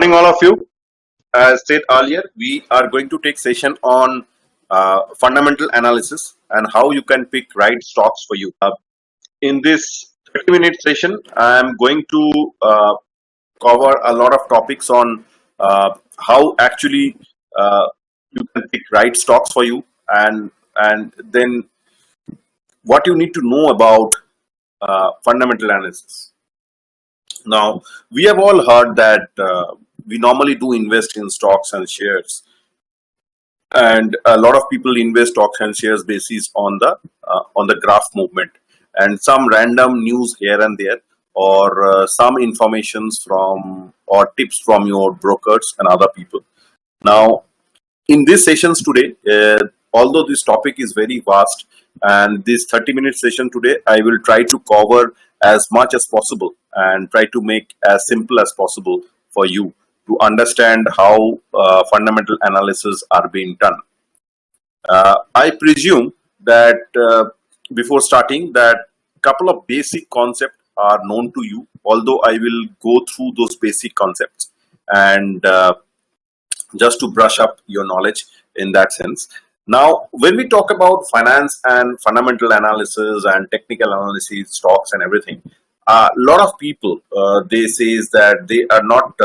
morning, all of you. As said earlier, we are going to take session on fundamental analysis and how you can pick right stocks for you. In this 30-minute session, I am going to cover a lot of topics on how actually you can pick right stocks for you, and then what you need to know about fundamental analysis. Now, we have all heard that we normally do invest in stocks and shares, and a lot of people invest stocks and shares basis on the graph movement and some random news here and there, or some informations from or tips from your brokers and other people. Now, in these sessions today, although this topic is very vast, and this 30-minute session today, I will try to cover as much as possible and try to make as simple as possible for you to understand how fundamental analysis are being done. I presume that before starting, that couple of basic concepts are known to you, although I will go through those basic concepts and just to brush up your knowledge in that sense. Now, when we talk about finance and fundamental analysis and technical analysis, stocks and everything, a lot of people they say that they are not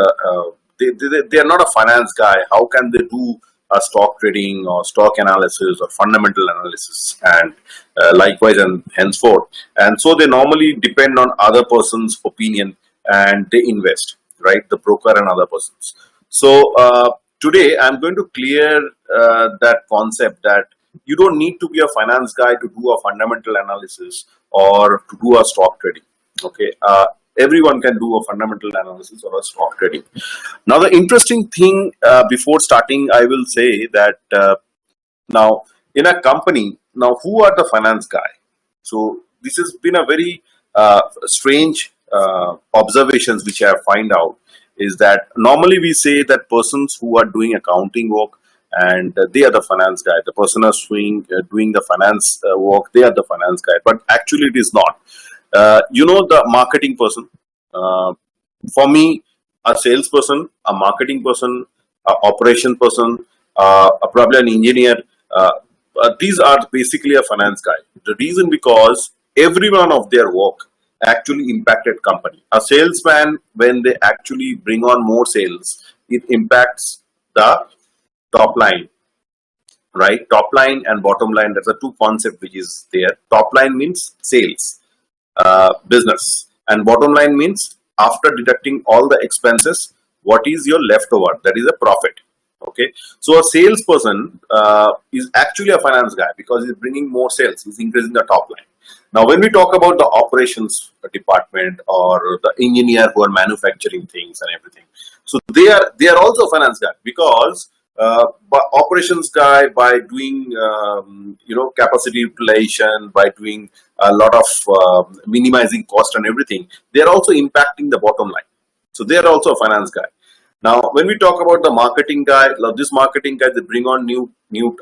they are not a finance guy. How can they do a stock trading or stock analysis or fundamental analysis, and likewise and henceforth? And so they normally depend on other person's opinion and they invest, right? The broker and other persons. So today I'm going to clear that concept that you don't need to be a finance guy to do a fundamental analysis or to do a stock trading. Okay, everyone can do a fundamental analysis or a stock trading. Now, the interesting thing before starting, I will say that now in a company, now who are the finance guy? So this has been a very strange observations which I have find out, is that normally we say that persons who are doing accounting work, and they are the finance guy. The person who's doing the finance work, they are the finance guy. But actually it is not. The marketing person, for me, a salesperson, a marketing person, a operation person, probably an engineer, these are basically a finance guy. The reason because every one of their work actually impacted company. A salesman, when they actually bring on more sales, it impacts the top line, right? Top line and bottom line, that's a two concept which is there. Top line means sales, business, and bottom line means after deducting all the expenses, what is your leftover? That is a profit. Okay, so a salesperson is actually a finance guy because he's bringing more sales, he's increasing the top line. Now, when we talk about the operations department or the engineer who are manufacturing things and everything, so they are also a finance guy, because operations guy, by doing capacity utilization, by doing a lot of minimizing cost and everything, they are also impacting the bottom line. So they are also a finance guy. Now, when we talk about the marketing guy, this marketing guy, they bring on new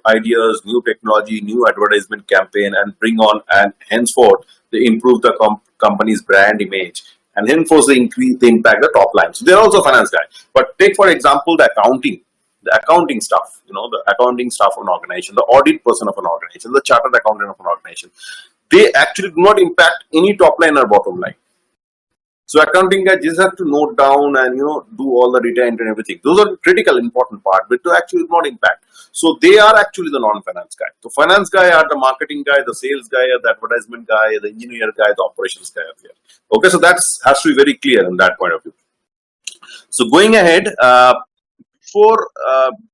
ideas, new technology, new advertisement campaign, and bring on, and henceforth they improve the company's brand image, and henceforth they impact the top line. So they're also a finance guy. But take for example the accounting staff, the accounting staff of an organization, the audit person of an organization, the chartered accountant of an organization. They actually do not impact any top line or bottom line. So accounting guy just have to note down and do all the data entry and everything. Those are critical, important part, but to actually not impact. So they are actually the non-finance guy. So finance guy are the marketing guy, the sales guy, the advertisement guy, the engineer guy, the operations guy are there. Okay, so that has to be very clear in that point of view. So going ahead, before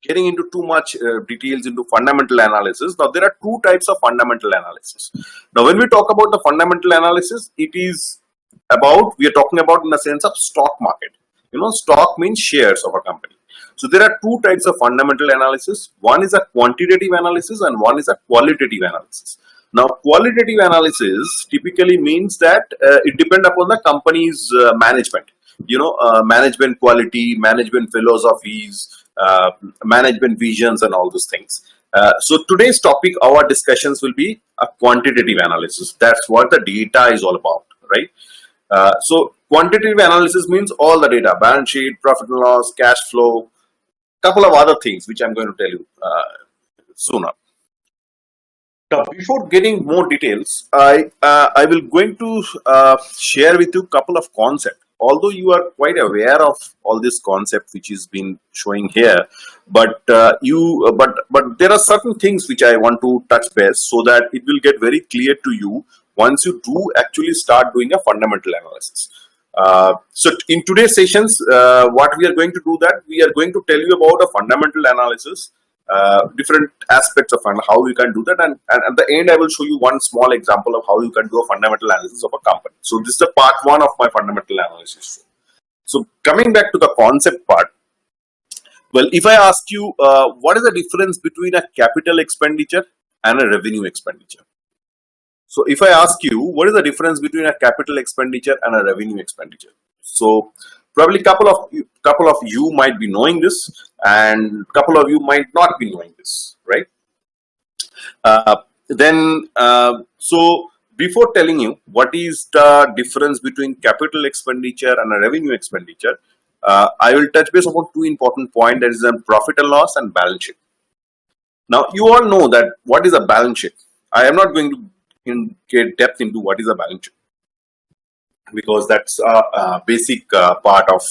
getting into too much details into fundamental analysis, now there are two types of fundamental analysis. Now, when we talk about the fundamental analysis, it is about, we are talking about in the sense of stock market. Stock means shares of a company. So there are two types of fundamental analysis. One is a quantitative analysis and one is a qualitative analysis. Now, qualitative analysis typically means that it depends upon the company's management. Management quality, management philosophies, management visions, and all those things. So today's topic, our discussions will be a quantitative analysis. That's what the data is all about, right? So Quantitative analysis means all the data, balance sheet, profit and loss, cash flow, couple of other things which I'm going to tell you sooner. Now, before getting more details, I will going to share with you a couple of concepts. Although you are quite aware of all this concept which is been showing here, but but there are certain things which I want to touch base so that it will get very clear to you once you do actually start doing a fundamental analysis. So in today's sessions, what we are going to do that we are going to tell you about a fundamental analysis, different aspects of how you can do that, and at the end I will show you one small example of how you can do a fundamental analysis of a company. So this is the part one of my fundamental analysis. So coming back to the concept part, well, if I ask you what is the difference between a capital expenditure and a revenue expenditure? So if I ask you what is the difference between a capital expenditure and a revenue expenditure, so probably couple of you might be knowing this, and couple of you might not be knowing this, right? So before telling you what is the difference between capital expenditure and a revenue expenditure, I will touch base upon two important points, that is a profit and loss and balance sheet. Now you all know that what is a balance sheet. I am not going to get depth into what is a balance sheet, because that's a basic part of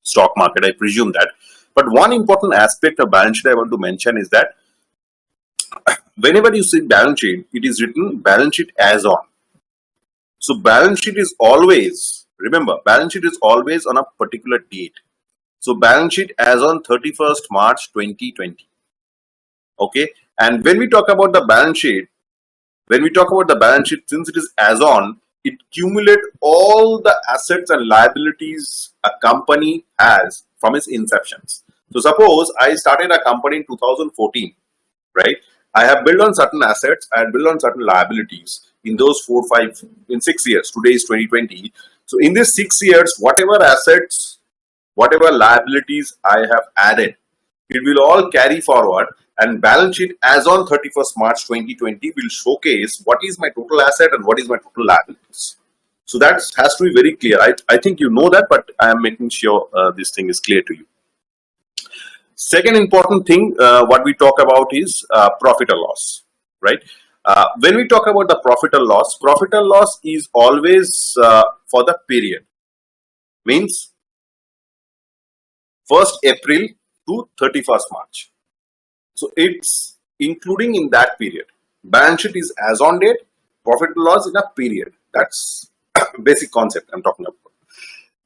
stock market, I presume that. But one important aspect of balance sheet I want to mention is that whenever you see balance sheet, it is written balance sheet as on. So balance sheet is always, remember, balance sheet is always on a particular date. So balance sheet as on 31st March 2020. Okay, and when we talk about the balance sheet, since it is as on, it accumulates all the assets and liabilities a company has from its inceptions. So suppose I started a company in 2014, right? I have built on certain assets, I have built on certain liabilities in those 6 years. Today is 2020. So in these 6 years, whatever assets, whatever liabilities I have added, it will all carry forward, and balance sheet as on 31st March 2020 will showcase what is my total asset and what is my total liabilities. So that has to be very clear. I think you know that, but I am making sure this thing is clear to you. Second important thing what we talk about is profit or loss, right? When we talk about the profit or loss is always for the period. Means 1st April to 31st March. So it's including in that period. Balance sheet is as on date, profit or loss in a period. That's basic concept I'm talking about.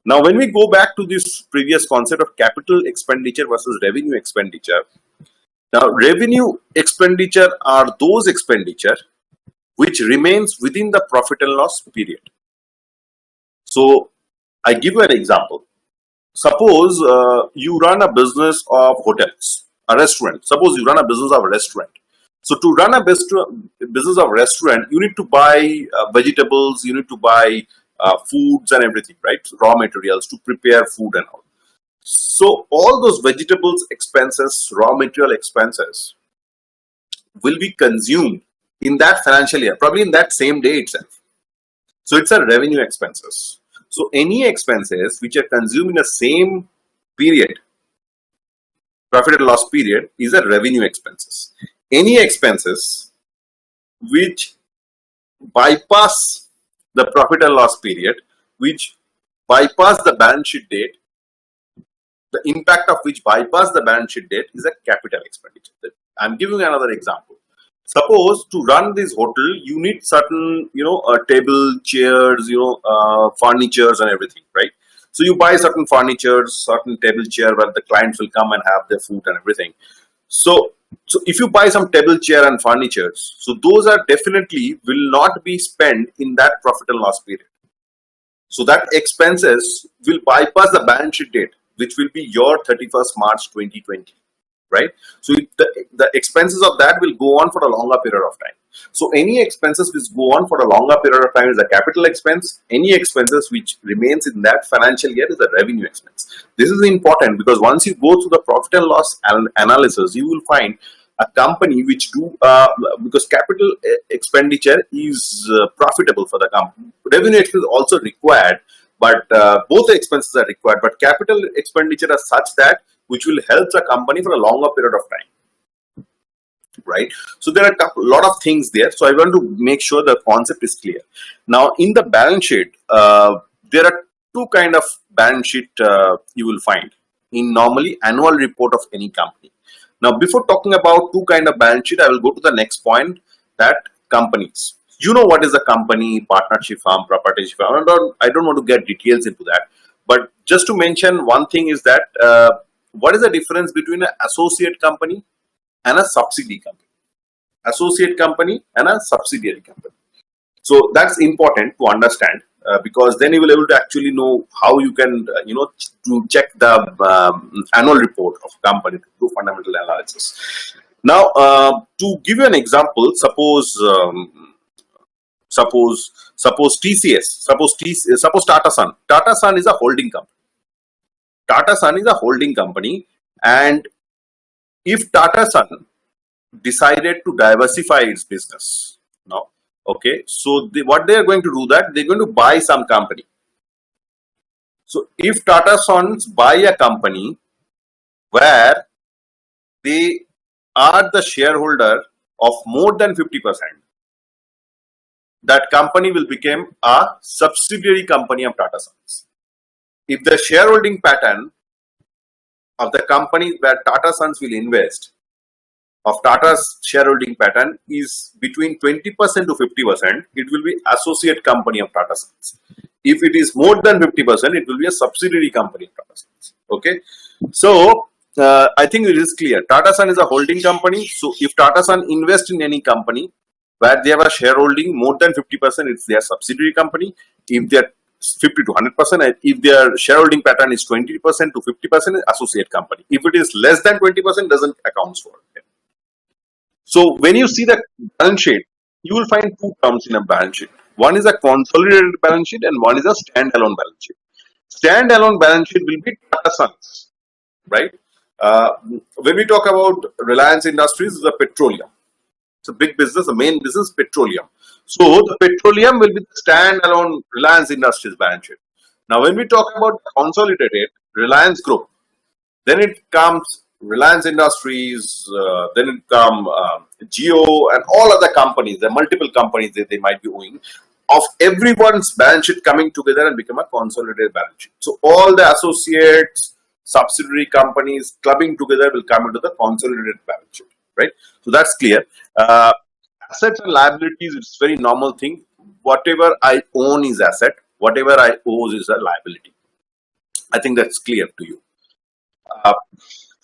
Now, when we go back to this previous concept of capital expenditure versus revenue expenditure, now revenue expenditure are those expenditure which remains within the profit and loss period. So I give you an example. Suppose you run a business of hotels, a restaurant. Suppose you run a business of a restaurant. So to run a business of restaurant, you need to buy vegetables, you need to buy foods and everything, right? Raw materials to prepare food and all. So all those vegetables expenses, raw material expenses will be consumed in that financial year, probably in that same day itself. So it's a revenue expenses. So any expenses which are consumed in the same period, profit and loss period, is a revenue expenses. Any expenses which bypass the profit and loss period, which bypass the balance sheet date, the impact of which bypass the balance sheet date, is a capital expenditure. I'm giving another example. Suppose to run this hotel, you need certain, table, chairs, furnitures and everything, right? So you buy certain furnitures, certain table chair where the clients will come and have their food and everything. So if you buy some table chair and furnitures, so those are definitely will not be spent in that profit and loss period. So that expenses will bypass the balance sheet date, which will be your 31st March 2020. Right? So the expenses of that will go on for a longer period of time. So any expenses which go on for a longer period of time is a capital expense. Any expenses which remains in that financial year is a revenue expense. This is important because once you go through the profit and loss analysis, you will find a company which do because capital expenditure is profitable for the company. Revenue expense is also required, but both the expenses are required. But capital expenditure are such that which will help the company for a longer period of time, right? So there are a lot of things there. So I want to make sure the concept is clear. Now in the balance sheet, there are two kind of balance sheet you will find in normally annual report of any company. Now before talking about two kind of balance sheet, I will go to the next point, that companies. You know what is a company, partnership firm, proprietorship firm. I don't want to get details into that, but just to mention one thing is that what is the difference between an associate company and a subsidiary company? Associate company and a subsidiary company. So that's important to understand, because then you will be able to actually know how you can, to check the annual report of company to do fundamental analysis. Now, to give you an example, suppose TCS, suppose Tata Sun. Tata Sun is a holding company. Tata Sun is a holding company, and if Tata Sun decided to diversify its business, now, okay, so what they are going to do, that they're going to buy some company. So if Tata Sons buy a company where they are the shareholder of more than 50%, that company will become a subsidiary company of Tata Sons. If the shareholding pattern of the company where Tata Sons will invest, of Tata's shareholding pattern is between 20% to 50%, it will be associate company of Tata Sons. If it is more than 50%, it will be a subsidiary company of Tata Sons. Okay, so I think it is clear. Tata Sun is a holding company. So if Tata Sun invest in any company where they have a shareholding more than 50%, it's their subsidiary company. If they are 50 to 100%, if their shareholding pattern is 20% to 50%, associate company. If it is less than 20%, doesn't account for it. So when you see the balance sheet, you will find two terms in a balance sheet. One is a consolidated balance sheet and one is a standalone balance sheet. Standalone balance sheet will be Tata Sons, right? When we talk about Reliance Industries, is a petroleum. It's a big business. The main business, petroleum. So the petroleum will be the standalone Reliance Industries balance sheet. Now, when we talk about consolidated Reliance Group, then it comes Reliance Industries, then it come Geo and all other companies. There are multiple companies that they might be owning. Of everyone's balance sheet coming together and become a consolidated balance sheet. So all the associates, subsidiary companies clubbing together will come into the consolidated balance sheet, right? So that's clear. Assets and liabilities, it's very normal thing. Whatever I own is asset. Whatever I owe is a liability. I think that's clear to you.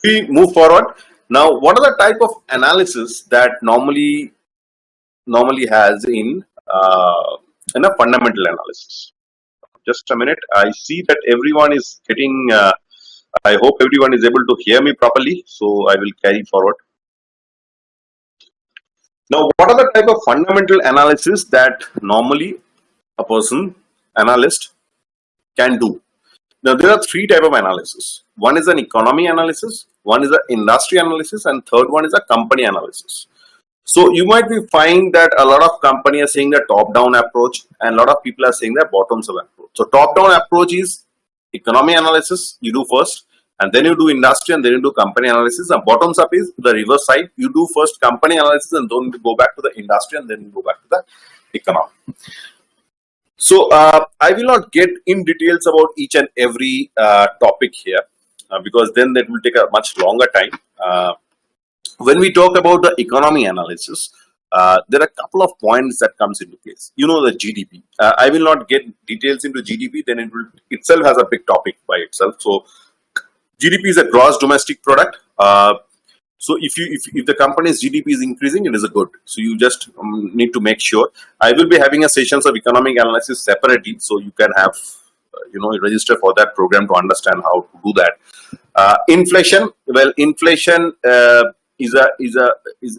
We move forward. Now, what are the type of analysis that normally has in a fundamental analysis? Just a minute. I see that everyone is getting. I hope everyone is able to hear me properly. So I will carry forward. Now, what are the type of fundamental analysis that normally a person, analyst, can do? Now, there are three type of analysis. One is an economy analysis, one is an industry analysis, and third one is a company analysis. So you might be find that a lot of companies are saying the top-down approach, and a lot of people are saying the bottoms-up approach. So top-down approach is economy analysis, you do first, and then you do industry, and then you do company analysis. And bottoms-up is the reverse side. You do first company analysis, and then you go back to the industry, and then you go back to the economy. So I will not get in details about each and every topic here, because then that will take a much longer time. When we talk about the economy analysis, there are a couple of points that comes into place. You know, the GDP. I will not get details into GDP. Then it will itself has a big topic by itself. So GDP is a gross domestic product. So if the company's GDP is increasing, it is a good. So you just need to make sure. I will be having a sessions of economic analysis separately, so you can have register for that program to understand how to do that. Inflation. Well, inflation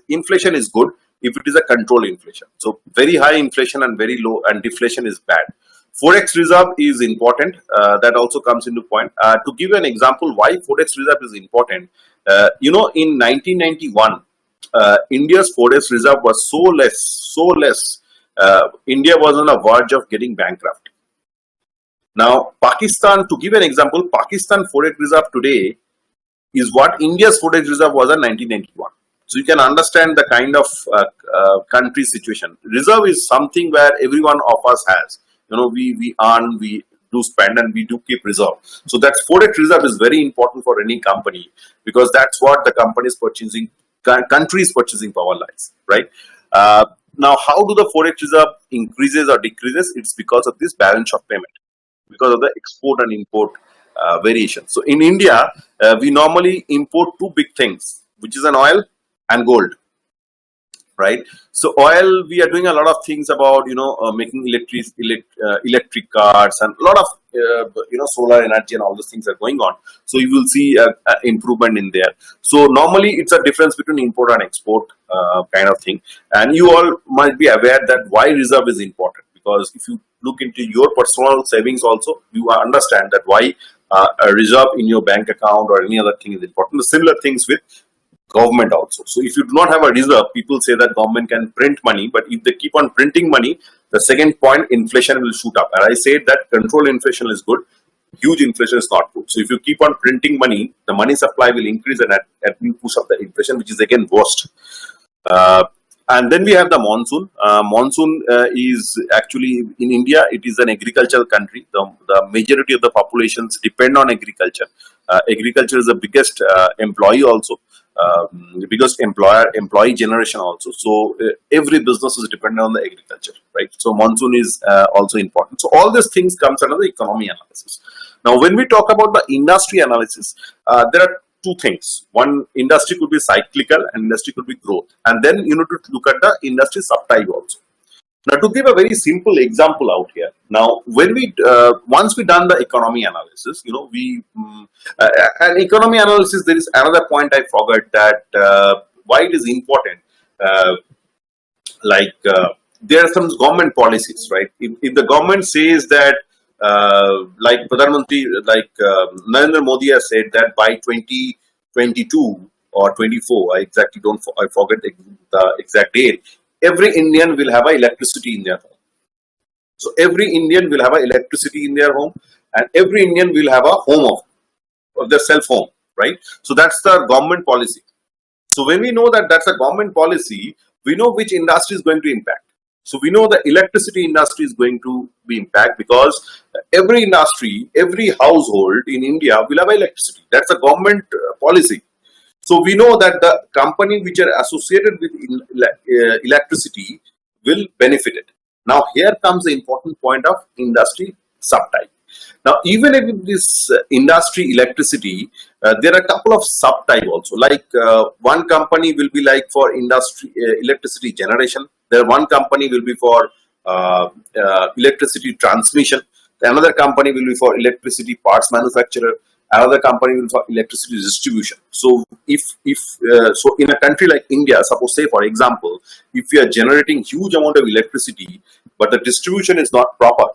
inflation is good if it is a controlled inflation. So very high inflation and very low and deflation is bad. Forex reserve is important. That also comes into point. To give you an example, why Forex reserve is important. In 1991, India's Forex reserve was so less. India was on the verge of getting bankrupt. Now, Pakistan, to give an example, Pakistan Forex Reserve today is what India's Forex Reserve was in 1991. So you can understand the kind of country situation. Reserve is something where every one of us has. We earn, we do spend, and we do keep reserve. So that Forex Reserve is very important for any company, because that's what the company is purchasing, country's purchasing power lies, right? Now, how do the Forex Reserve increases or decreases? It's because of this balance of payment, because of the export and import variation. So in India, we normally import two big things, which is an oil and gold, right? So oil, we are doing a lot of things about making electric cars, and a lot of solar energy and all those things are going on. So you will see a improvement in there. So normally it's a difference between import and export kind of thing. And you all might be aware that why reserve is important, because if you look into your personal savings also, you understand that why a reserve in your bank account or any other thing is important. The similar things with government also. So if you do not have a reserve, people say that government can print money, but if they keep on printing money, the second point, inflation will shoot up. And I said that control inflation is good, huge inflation is not good. So if you keep on printing money, the money supply will increase, and that will push up the inflation, which is again worst. And then we have the monsoon. Monsoon is actually, in India, it is an agricultural country. The majority of the populations depend on agriculture. Agriculture is the biggest employee also, biggest employee generation also. So every business is dependent on the agriculture, right? So monsoon is also important. So all these things comes under the economy analysis. Now, when we talk about the industry analysis, there are two things. One, industry could be cyclical and industry could be growth. And then you need to look at the industry subtype also. Now, to give a very simple example out here. Now, when we once we done the economy analysis, an economy analysis, there is another point I forgot, that why it is important. There are some government policies, right? If the government says that, like Pradhan Mantri, Narendra Modi has said that by 2022 or 24, I forget the exact date, every Indian will have electricity in their home. So every Indian will have electricity in their home, and every Indian will have a home of their self home, right? So that's the government policy. So when we know that that's a government policy, we know which industry is going to impact. So we know the electricity industry is going to be impacted, because every industry, every household in India will have electricity. That's a government policy. So we know that the company which are associated with electricity will benefit it. Now here comes the important point of industry subtype. Now, even in this industry electricity, there are a couple of subtype also. Like one company will be like for industry electricity generation. There one company will be for electricity transmission. Another company will be for electricity parts manufacturer. Another company will be for electricity distribution. So, so in a country like India, suppose say for example, if we are generating huge amount of electricity, but the distribution is not proper,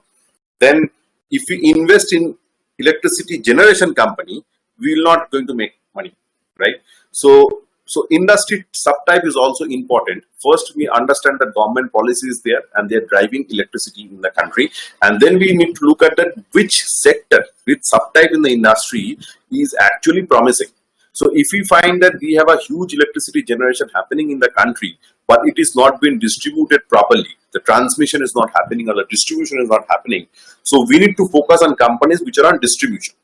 then if we invest in electricity generation company, we will not going to make money, right? So industry subtype is also important. First, we understand that government policy is there and they are driving electricity in the country, and then we need to look at that which sector, which subtype in the industry is actually promising. So if we find that we have a huge electricity generation happening in the country, but it is not being distributed properly, the transmission is not happening or the distribution is not happening, so we need to focus on companies which are on distribution,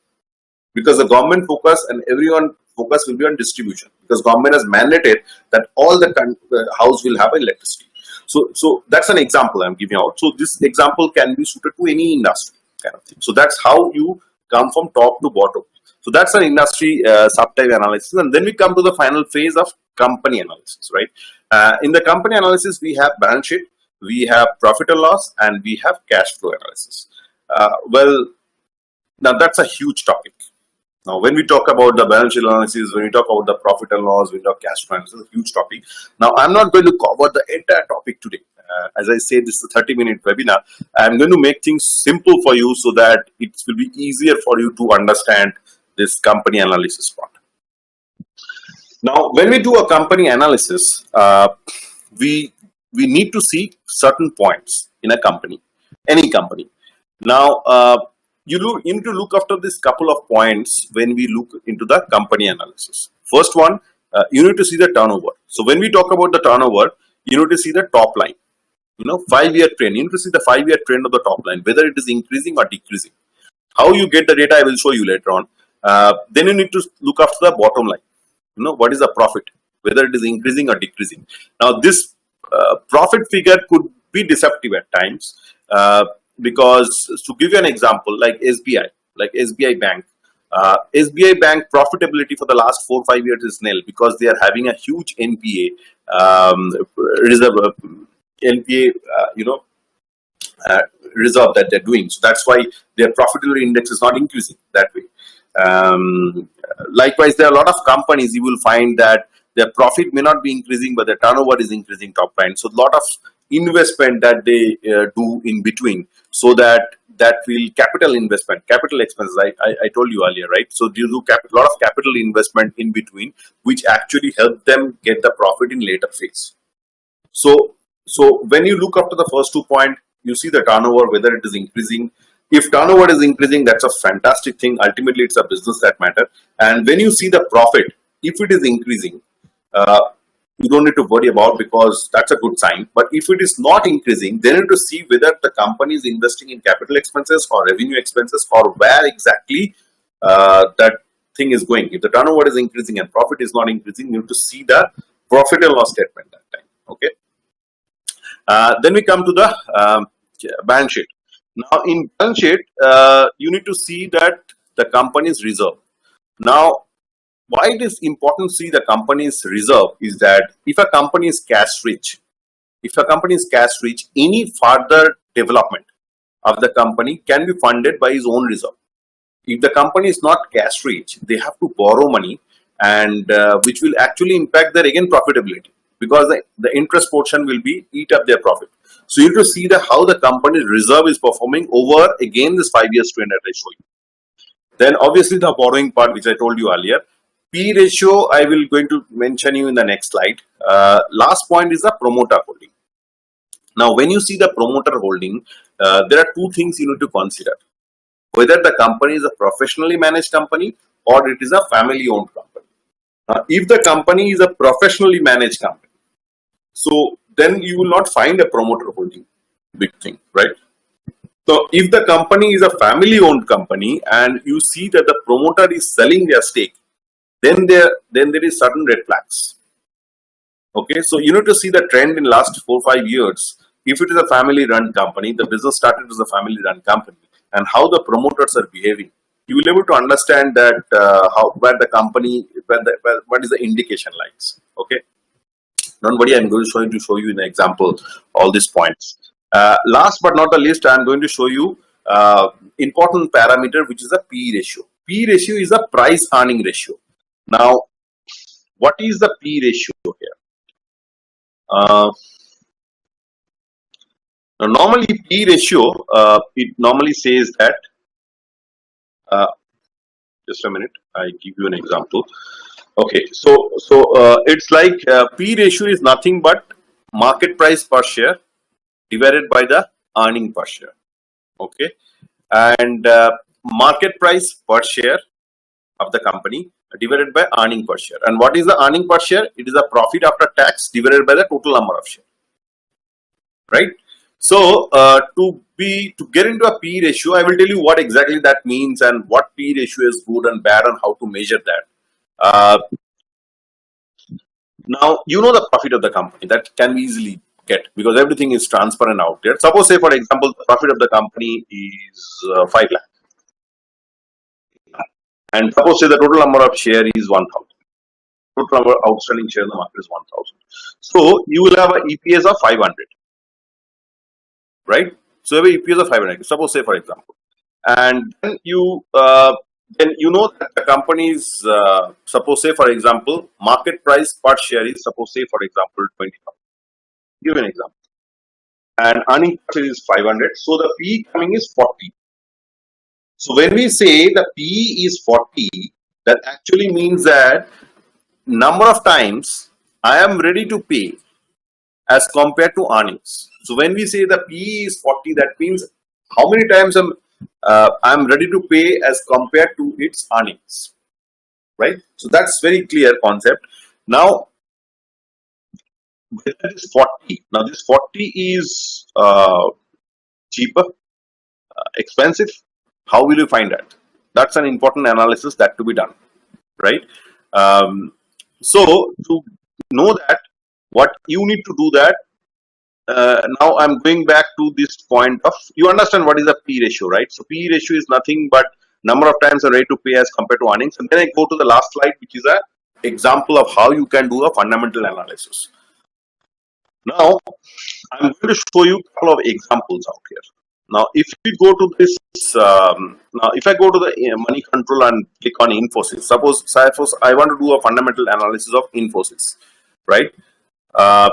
because the government focus and everyone focus will be on distribution, because government has mandated that all the house will have electricity. So that's an example I'm giving out. So this example can be suited to any industry kind of thing. So that's how you come from top to bottom. So that's an industry subtype analysis, and then we come to the final phase of company analysis, right? In the company analysis, we have balance sheet, we have profit and loss, and we have cash flow analysis. Well, now that's a huge topic. Now, when we talk about the balance sheet analysis, when we talk about the profit and loss, we talk cash flow analysis, it's a huge topic. Now, I'm not going to cover the entire topic today. As I said, this is a 30-minute webinar. I'm going to make things simple for you so that it will be easier for you to understand this company analysis part. Now, when we do a company analysis, we need to see certain points in a company, any company. Now, you need to look after this couple of points when we look into the company analysis. First one, you need to see the turnover. So when we talk about the turnover, you need to see the top line. 5-year trend. You need to see the 5-year trend of the top line, whether it is increasing or decreasing. How you get the data, I will show you later on. Then you need to look after the bottom line. What is the profit, whether it is increasing or decreasing. Now this profit figure could be deceptive at times, because to give you an example, like SBI Bank, SBI Bank profitability for the last 4-5 years is nil, because they are having a huge NPA reserve, NPA uh, reserve that they're doing. So that's why their profitability index is not increasing that way. Likewise, there are a lot of companies you will find that their profit may not be increasing, but their turnover is increasing top line. So a lot of investment that they do in between, so that will capital investment, capital expenses. I told you earlier, right? So you do a lot of capital investment in between, which actually help them get the profit in later phase. So when you look after the first 2 points, you see the turnover, whether it is increasing. If turnover is increasing, that's a fantastic thing. Ultimately, it's a business that matter. And when you see the profit, if it is increasing, you don't need to worry about, because that's a good sign. But if it is not increasing, then you need to see whether the company is investing in capital expenses or revenue expenses, or where exactly that thing is going. If the turnover is increasing and profit is not increasing, you need to see the profit and loss statement that time. Okay. Then we come to the balance sheet. Now in balance sheet, you need to see that the company's reserve. Now, why it is important to see the company's reserve is that if a company is cash rich, any further development of the company can be funded by his own reserve. If the company is not cash rich, they have to borrow money, and which will actually impact their again profitability, because the interest portion will be eat up their profit. So you need to see how the company's reserve is performing over again this 5 years trend that I show you. Then obviously the borrowing part, which I told you earlier. P ratio, I will going to mention you in the next slide. Last point is the promoter holding. Now when you see the promoter holding, there are 2 things you need to consider. Whether the company is a professionally managed company or it is a family owned company. If the company is a professionally managed company, so then you will not find a promoter holding big thing, right? So if the company is a family owned company and you see that the promoter is selling their stake, then there is certain red flags. Okay, so you need to see the trend in last 4-5 years. If it is a family run company, the business started as a family run company, and how the promoters are behaving, you will be able to understand that where the company, what is the indication lines. Okay, don't worry, I'm going to show you in an example all these points. Last but not the least, I'm going to show you important parameter, which is the P ratio. P ratio is a price earning ratio. Now, what is the P ratio here? Now normally P ratio, it normally says that, just a minute, I give you an example. Okay, so it's like P ratio is nothing but market price per share divided by the earning per share. Okay, and market price per share of the company divided by earning per share. And what is the earning per share? It is a profit after tax divided by the total number of shares. Right? So to get into a P ratio, I will tell you what exactly that means and what P ratio is good and bad and how to measure that. Now you know the profit of the company that can be easily get, because everything is transparent out there. Suppose, say for example, the profit of the company is 5 lakh, and suppose say the total number of share is 1,000. Total number of outstanding share in the market is 1,000. So you will have an EPS of 500. Right? So you have EPS of 500. Suppose, say for example, and then you know that the company's suppose, say for example, market price per share is, suppose, say for example, 20,000. Give an example, and earning per share is 500. So the P coming is 40. So when we say the P is 40, that actually means that number of times I am ready to pay as compared to earnings. So when we say the P is 40, that means how many times I'm ready to pay as compared to its earnings, right? So that's very clear concept. Now, whether it is 40, now this 40 is cheaper, expensive. How will you find that? That's an important analysis that to be done, right? So to know that, what you need to do that. Now I'm going back to this point of, you understand what is a P ratio, right? So P ratio is nothing but number of times a rate to pay as compared to earnings. And then I go to the last slide, which is a example of how you can do a fundamental analysis. Now I'm going to show you a couple of examples out here. Now, if we go to this, now if I go to the money control and click on Infosys, suppose I want to do a fundamental analysis of Infosys, right? Uh,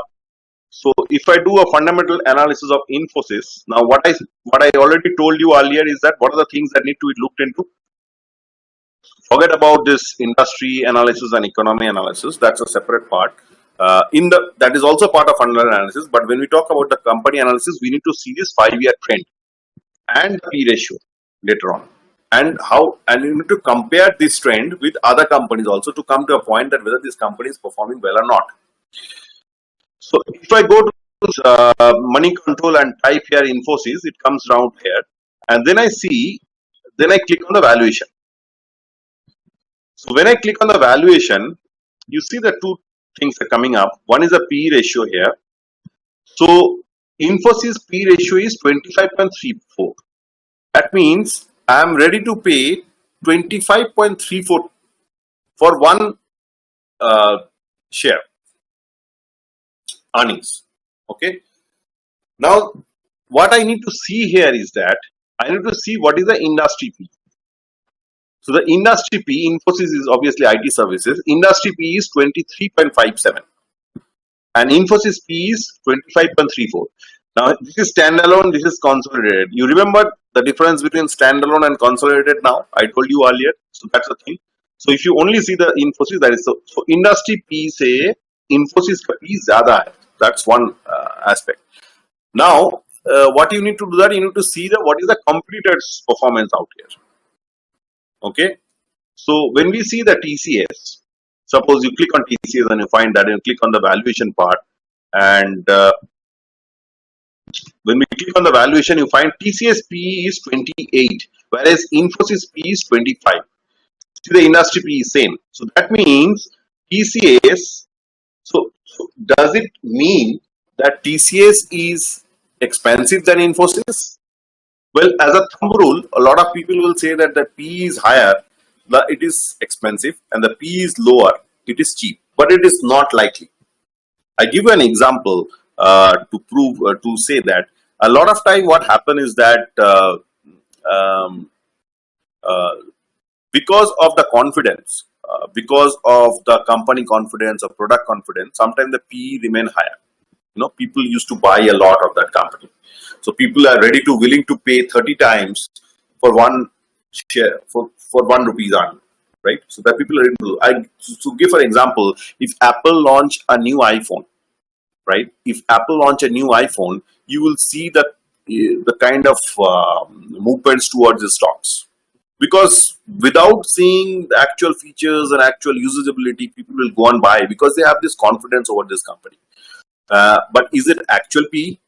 So if I do a fundamental analysis of Infosys, now what I already told you earlier is that what are the things that need to be looked into. Forget about this industry analysis and economy analysis. That's a separate part. That is also part of fundamental analysis. But when we talk about the company analysis, we need to see this 5-year trend and the P ratio later on, and you need to compare this trend with other companies also to come to a point that whether this company is performing well or not. So if I go to money control and type here Infosys, it comes down here, and then I click on the valuation. So when I click on the valuation, you see the two things are coming up. One is a P ratio here. So Infosys P ratio is 25.34. That means I am ready to pay 25.34 for one share earnings. Okay. Now, what I need to see here is that I need to see what is the industry P. So the industry P, Infosys is obviously IT services. Industry P is 23.57 and Infosys P is 25.34. Now, this is standalone, this is consolidated. You remember the difference between standalone and consolidated now? I told you earlier. So that's the thing. So if you only see the Infosys, that is so industry P say Infosys P is zyada hai. That's one aspect. Now, what you need to do that, you need to see what is the competitors' performance out here. Okay. So when we see the TCS, suppose you click on TCS and you find that, and you click on the valuation part, and when we click on the valuation, you find TCS P is 28, whereas Infosys P is 25. See, the industry P is same. So that means TCS. So does it mean that TCS is expensive than Infosys? Well, as a thumb rule, a lot of people will say that the P is higher, it is expensive, and the P is lower, it is cheap. But it is not likely. I give you an example to prove, to say that a lot of time what happens is that because of the confidence, because of the company confidence or product confidence, sometimes the P remain higher. People used to buy a lot of that company. So people are ready to willing to pay 30 times for one share, for 1 rupee earned, right? So that people are ready to. To give an example, if Apple launch a new iPhone, right? If Apple launch a new iPhone, you will see the kind of movements towards the stocks. Because without seeing the actual features and actual usability, people will go and buy because they have this confidence over this company. But is it actual P?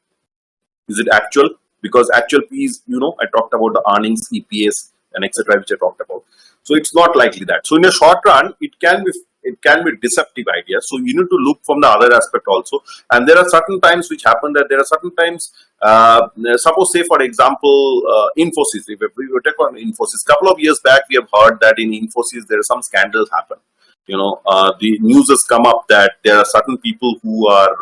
Is it actual? Because actual P is, I talked about the earnings, EPS, and etc., which I talked about. So it's not likely that. So in a short run, it can be deceptive idea. So you need to look from the other aspect also. And there are certain times which happen that there are certain times. Suppose, say for example, Infosys. If we take on Infosys, couple of years back, we have heard that in Infosys there are some scandals happen. The news has come up that there are certain people who are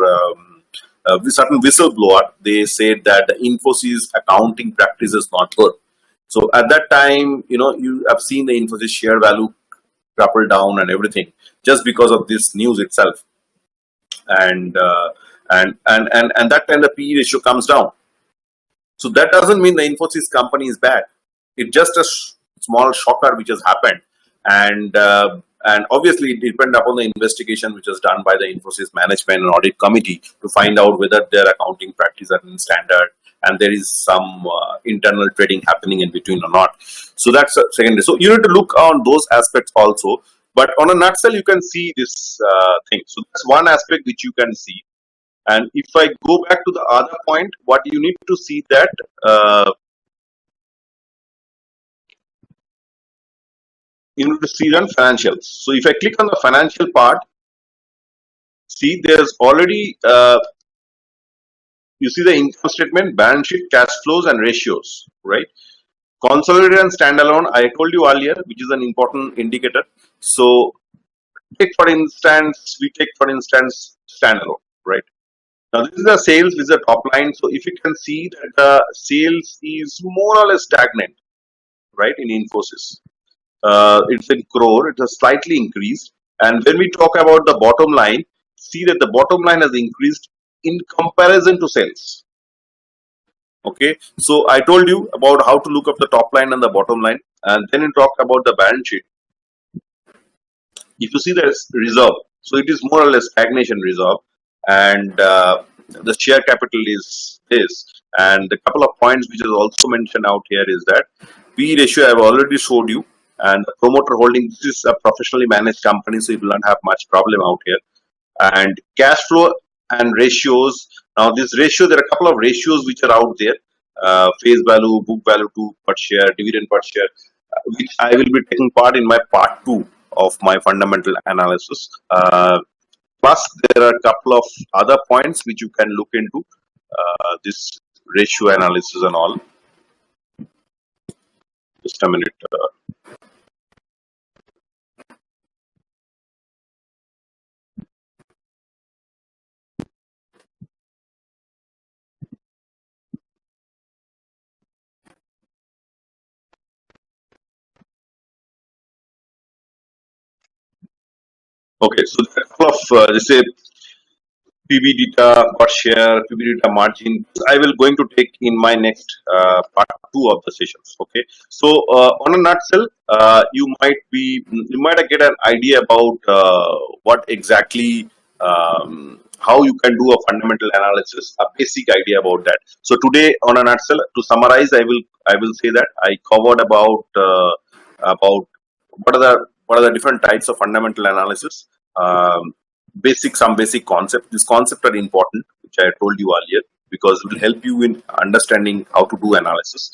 certain whistleblower. They said that the Infosys accounting practice is not good. So at that time, you have seen the Infosys share value crumple down and everything just because of this news itself. And that time the PE ratio comes down. So that doesn't mean the Infosys company is bad. It's just a small shocker which has happened, and obviously it depends upon the investigation which is done by the Infosys management and audit committee to find out whether their accounting practices are in standard and there is some internal trading happening in between or not. So that's secondary. So you need to look on those aspects also. But on a nutshell, you can see this thing. So that's one aspect which you can see. And if I go back to the other point, what you need to see that you need to see on financials. So if I click on the financial part, see there's already you see the income statement, balance sheet, cash flows, and ratios, right? Consolidated and standalone, I told you earlier, which is an important indicator. So we take for instance standalone, right? Now this is the sales, this is the top line. So if you can see that the sales is more or less stagnant, right, in Infosys. It's in crore, it has slightly increased. And when we talk about the bottom line, see that the bottom line has increased in comparison to sales. Okay, so I told you about how to look up the top line and the bottom line, and then we talked about the balance sheet. If you see there's reserve, so it is more or less stagnation reserve, and the share capital is this. And the couple of points which is also mentioned out here is that P ratio I have already showed you, and the promoter holding, this is a professionally managed company, so you will not have much problem out here. And cash flow and ratios. Now this ratio, there are a couple of ratios which are out there. Face value, book value to per share, dividend per share, which I will be taking part in my part 2 of my fundamental analysis. Plus, there are a couple of other points which you can look into this ratio analysis and all. Just a minute. Okay, so there are a couple of let's say PB data per share, PB data margin. I will going to take in my next part 2 of the sessions. Okay, so on a nutshell, you might get an idea about what exactly how you can do a fundamental analysis, a basic idea about that. So today, on a nutshell, to summarize, I will say that I covered about what are the different types of fundamental analysis. Some basic concept. These concepts are important, which I told you earlier, because it will help you in understanding how to do analysis.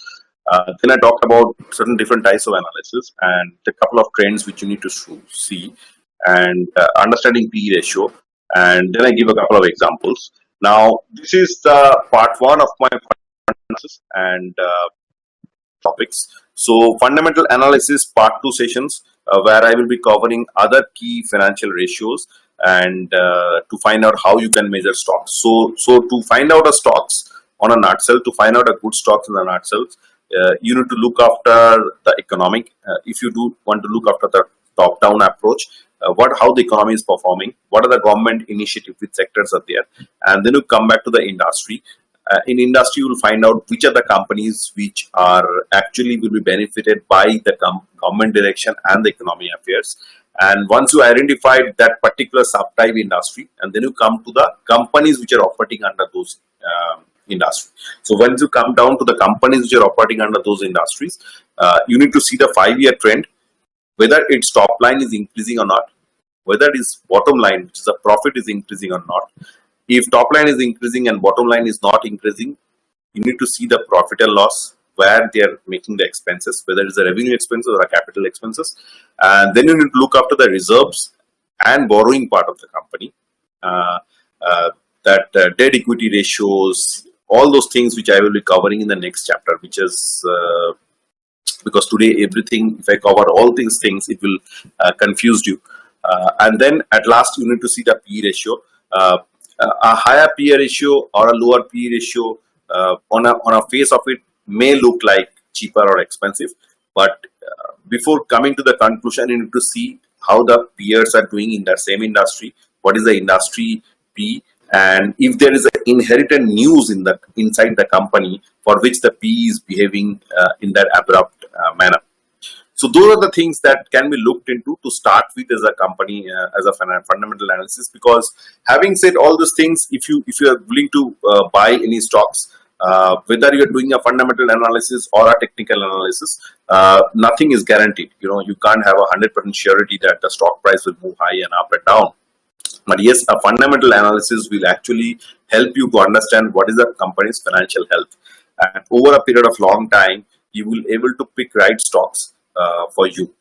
Then I talked about certain different types of analysis and a couple of trends which you need to see, and understanding P ratio. And then I give a couple of examples. Now this is the part 1 of my analysis and topics. So fundamental analysis part 2 sessions, where I will be covering other key financial ratios and to find out how you can measure stocks. So to find out a stocks on a nutshell, to find out a good stocks in a nutshell, you need to look after the economic. If you do want to look after the top-down approach, how the economy is performing, what are the government initiatives, which sectors are there, and then you come back to the industry. In industry, you will find out which are the companies which are actually will be benefited by the government direction and the economy affairs. And once you identified that particular subtype industry, and then you come to the companies which are operating under those industries. So once you come down to the companies which are operating under those industries, you need to see the 5-year trend, whether its top line is increasing or not, whether its bottom line, which is the profit, is increasing or not. If top line is increasing and bottom line is not increasing, you need to see the profit and loss, where they are making the expenses, whether it's a revenue expenses or a capital expenses. And then you need to look after the reserves and borrowing part of the company, debt equity ratios, all those things which I will be covering in the next chapter, which is because today everything, if I cover all these things, it will confuse you. And then at last, you need to see the P ratio. A higher P ratio or a lower P ratio on a face of it may look like cheaper or expensive, but before coming to the conclusion, you need to see how the peers are doing in that same industry, what is the industry P, and if there is an inherited news inside the company for which the P is behaving in that abrupt manner. So those are the things that can be looked into to start with as a company, as a fundamental analysis. Because having said all these things, if you are willing to buy any stocks, whether you're doing a fundamental analysis or a technical analysis, nothing is guaranteed. You can't have 100% surety that the stock price will move high and up and down. But yes, a fundamental analysis will actually help you to understand what is the company's financial health. And over a period of long time, you will able to pick right stocks for you.